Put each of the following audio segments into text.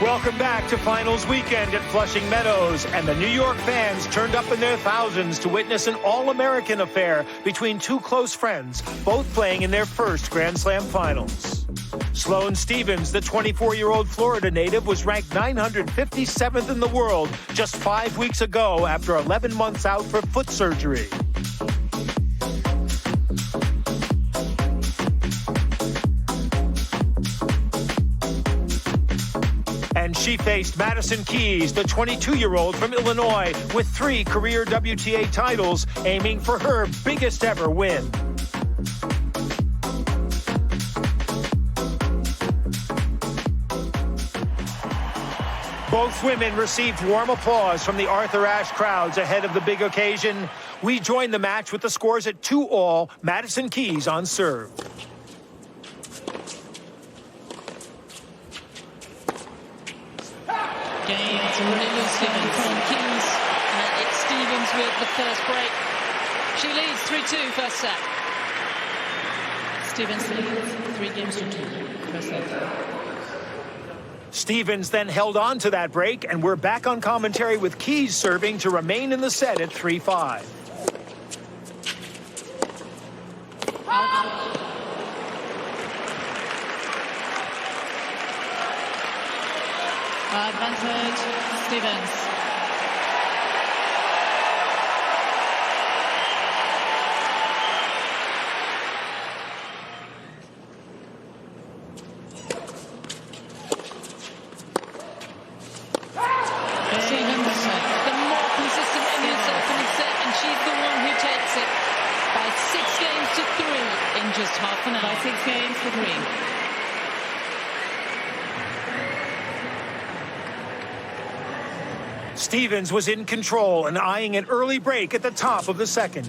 Welcome back to finals weekend at Flushing Meadows, and the New York fans turned up in their thousands to witness an all-American affair between two close friends, both playing in their first Grand Slam finals. Sloane Stephens, the 24-year-old Florida native, was ranked 957th in the world just 5 weeks ago after 11 months out for foot surgery. And she faced Madison Keys, the 22-year-old from Illinois, with 3 career WTA titles, aiming for her biggest ever win. Both women received warm applause from the Arthur Ashe crowds ahead of the big occasion. We joined the match with the scores at 2-all, Madison Keys on serve. Game to Stephens from Keys, and it's Stephens with the first break. She leads 3-2 first set. Stephens leads 3-2 first set. Stephens then held on to that break, and we're back on commentary with Keys serving to remain in the set at 3-5. Advantage, Stephens. Stephens, the more consistent in this opening set, and she's the one who takes it by 6 games to 3 in just half an hour. By 6 games to 3. Stephens was in control and eyeing an early break at the top of the second.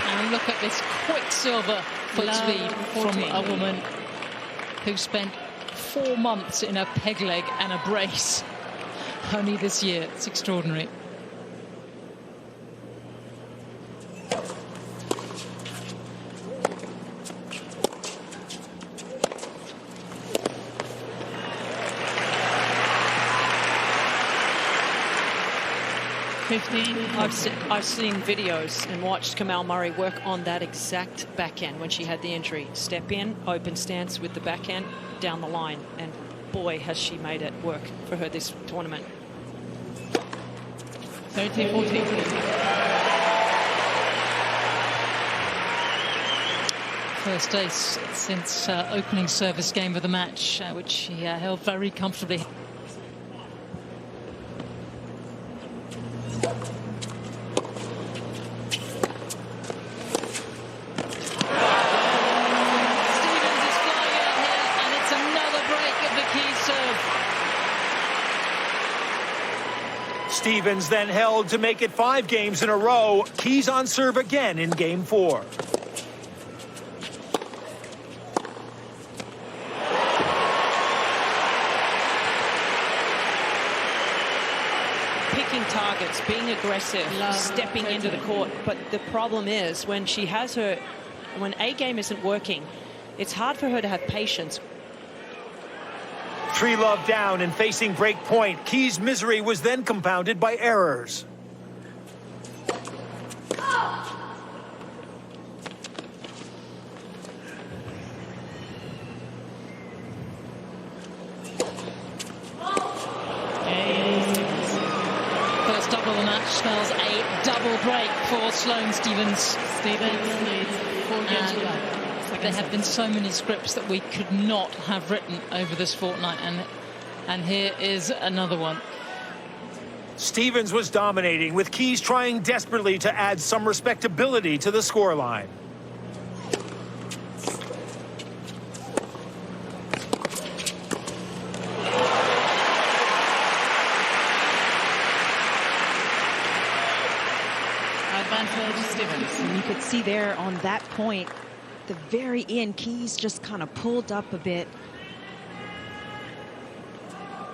And look at this quicksilver foot speed from a woman who spent 4 months in a peg leg and a brace only this year. It's extraordinary. I've seen videos and watched Kamal Murray work on that exact backhand when she had the injury. Step in, open stance with the backhand down the line, and boy, has she made it work for her this tournament. 13-14. First ace since opening service game of the match, which she held very comfortably. Stephens then held to make it 5 games in a row. Keys on serve again in game 4. Picking targets, being aggressive, stepping into the court. But the problem is when she has when A game isn't working, it's hard for her to have patience. 3-love down and facing break point. Keys' misery was then compounded by errors. First double of the match spells a double break for Sloane Stephens. Stephens leads 4 games to 1. There have been so many scripts that we could not have written over this fortnight, and here is another one. Stephens was dominating, with Keys trying desperately to add some respectability to the scoreline. Advantage Stephens. And you could see there on that point the very end, Keys just kind of pulled up a bit.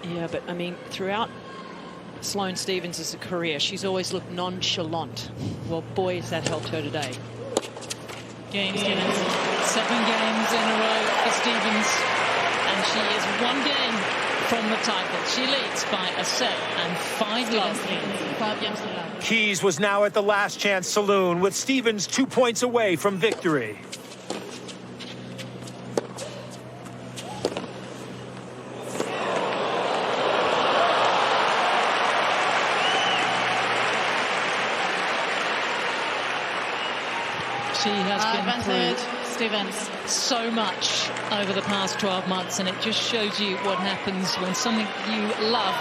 Yeah, but I mean, throughout Sloane Stephens' career, she's always looked nonchalant. Well, boy, has that helped her today. Game Stevens, 7 games in a row for Stevens, and she is 1 game from the title. She leads by a set and 5 love. Keys was now at the last chance saloon with Stevens 2 points away from victory. She has been through Stevens so much over the past 12 months, and it just shows you what happens when something you love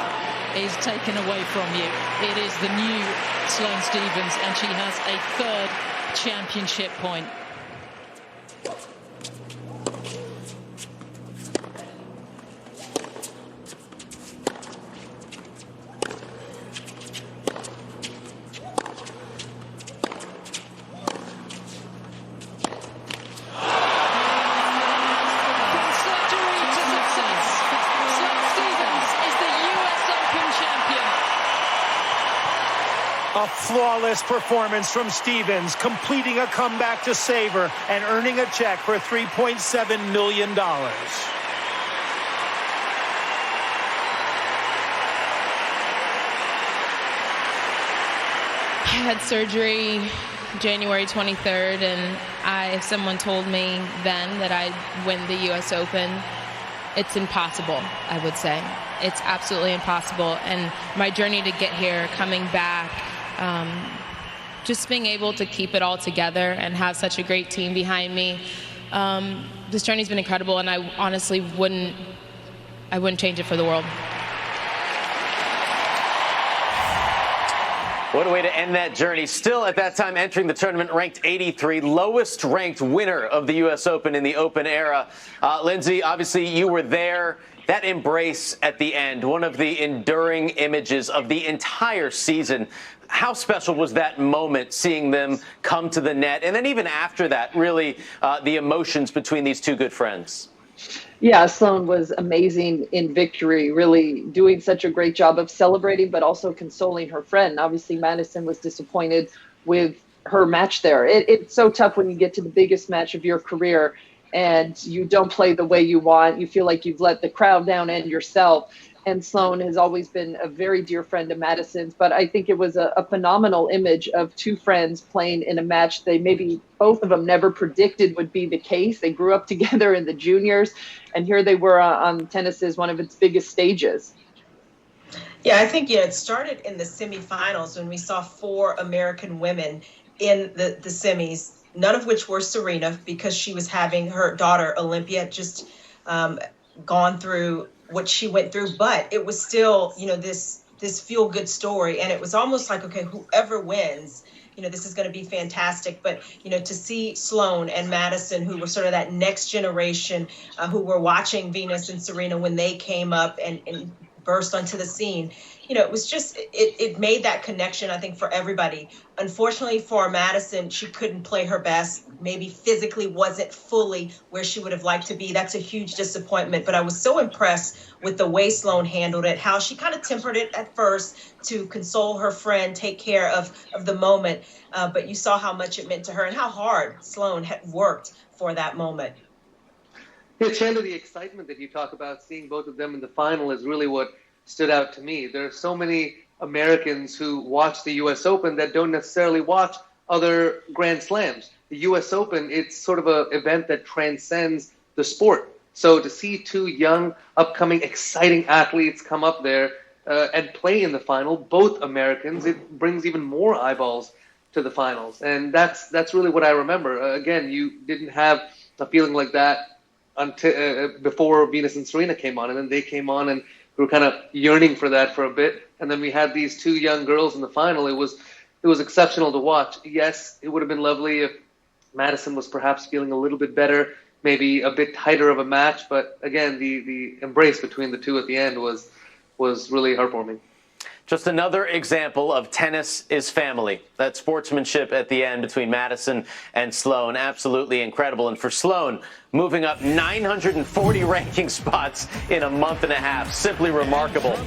is taken away from you. It is the new Sloane Stephens, and she has a 3rd championship point. A flawless performance from Stevens, completing a comeback to save her and earning a check for $3.7 million. I had surgery January 23rd, and if someone told me then that I'd win the U.S. Open, it's impossible, I would say. It's absolutely impossible. And my journey to get here, coming back, just being able to keep it all together and have such a great team behind me. This journey's been incredible, and I honestly wouldn't change it for the world. What a way to end that journey. Still at that time entering the tournament ranked 83, lowest ranked winner of the U.S. Open in the Open era. Lindsay, obviously you were there. That embrace at the end, one of the enduring images of the entire season. How special was that moment, seeing them come to the net? And then even after that, really the emotions between these two good friends. Yeah, Sloane was amazing in victory, really doing such a great job of celebrating, but also consoling her friend. Obviously, Madison was disappointed with her match there. It's so tough when you get to the biggest match of your career and you don't play the way you want. You feel like you've let the crowd down and yourself. And Sloane has always been a very dear friend of Madison's, but I think it was a phenomenal image of two friends playing in a match they maybe both of them never predicted would be the case. They grew up together in the juniors, and here they were on tennis's one of its biggest stages. Yeah, I think it started in the semifinals when we saw 4 American women in the semis, none of which were Serena, because she was having her daughter Olympia just gone through what she went through, but it was still, this feel-good story, and it was almost like, okay, whoever wins, this is going to be fantastic. But, to see Sloane and Madison, who were sort of that next generation, who were watching Venus and Serena when they came up and burst onto the scene, it was just, it made that connection, I think, for everybody. Unfortunately for Madison, she couldn't play her best, maybe physically wasn't fully where she would have liked to be. That's a huge disappointment. But I was so impressed with the way Sloane handled it, how she kind of tempered it at first to console her friend, take care of the moment. But you saw how much it meant to her and how hard Sloane had worked for that moment. Yeah, Chandler, the excitement that you talk about, seeing both of them in the final is really what stood out to me. There are so many Americans who watch the U.S. Open that don't necessarily watch other Grand Slams. The U.S. Open, it's sort of an event that transcends the sport. So to see 2 young, upcoming, exciting athletes come up there and play in the final, both Americans, it brings even more eyeballs to the finals. And that's really what I remember. Again, you didn't have a feeling like that until before Venus and Serena came on, and then they came on, and we were kind of yearning for that for a bit. And then we had these 2 young girls in the final. It was exceptional to watch. Yes, it would have been lovely if Madison was perhaps feeling a little bit better, maybe a bit tighter of a match. But again, the embrace between the 2 at the end was really heartwarming. Just another example of tennis is family. That sportsmanship at the end between Madison and Sloane, absolutely incredible. And for Sloane, moving up 940 ranking spots in a month and a half, simply remarkable.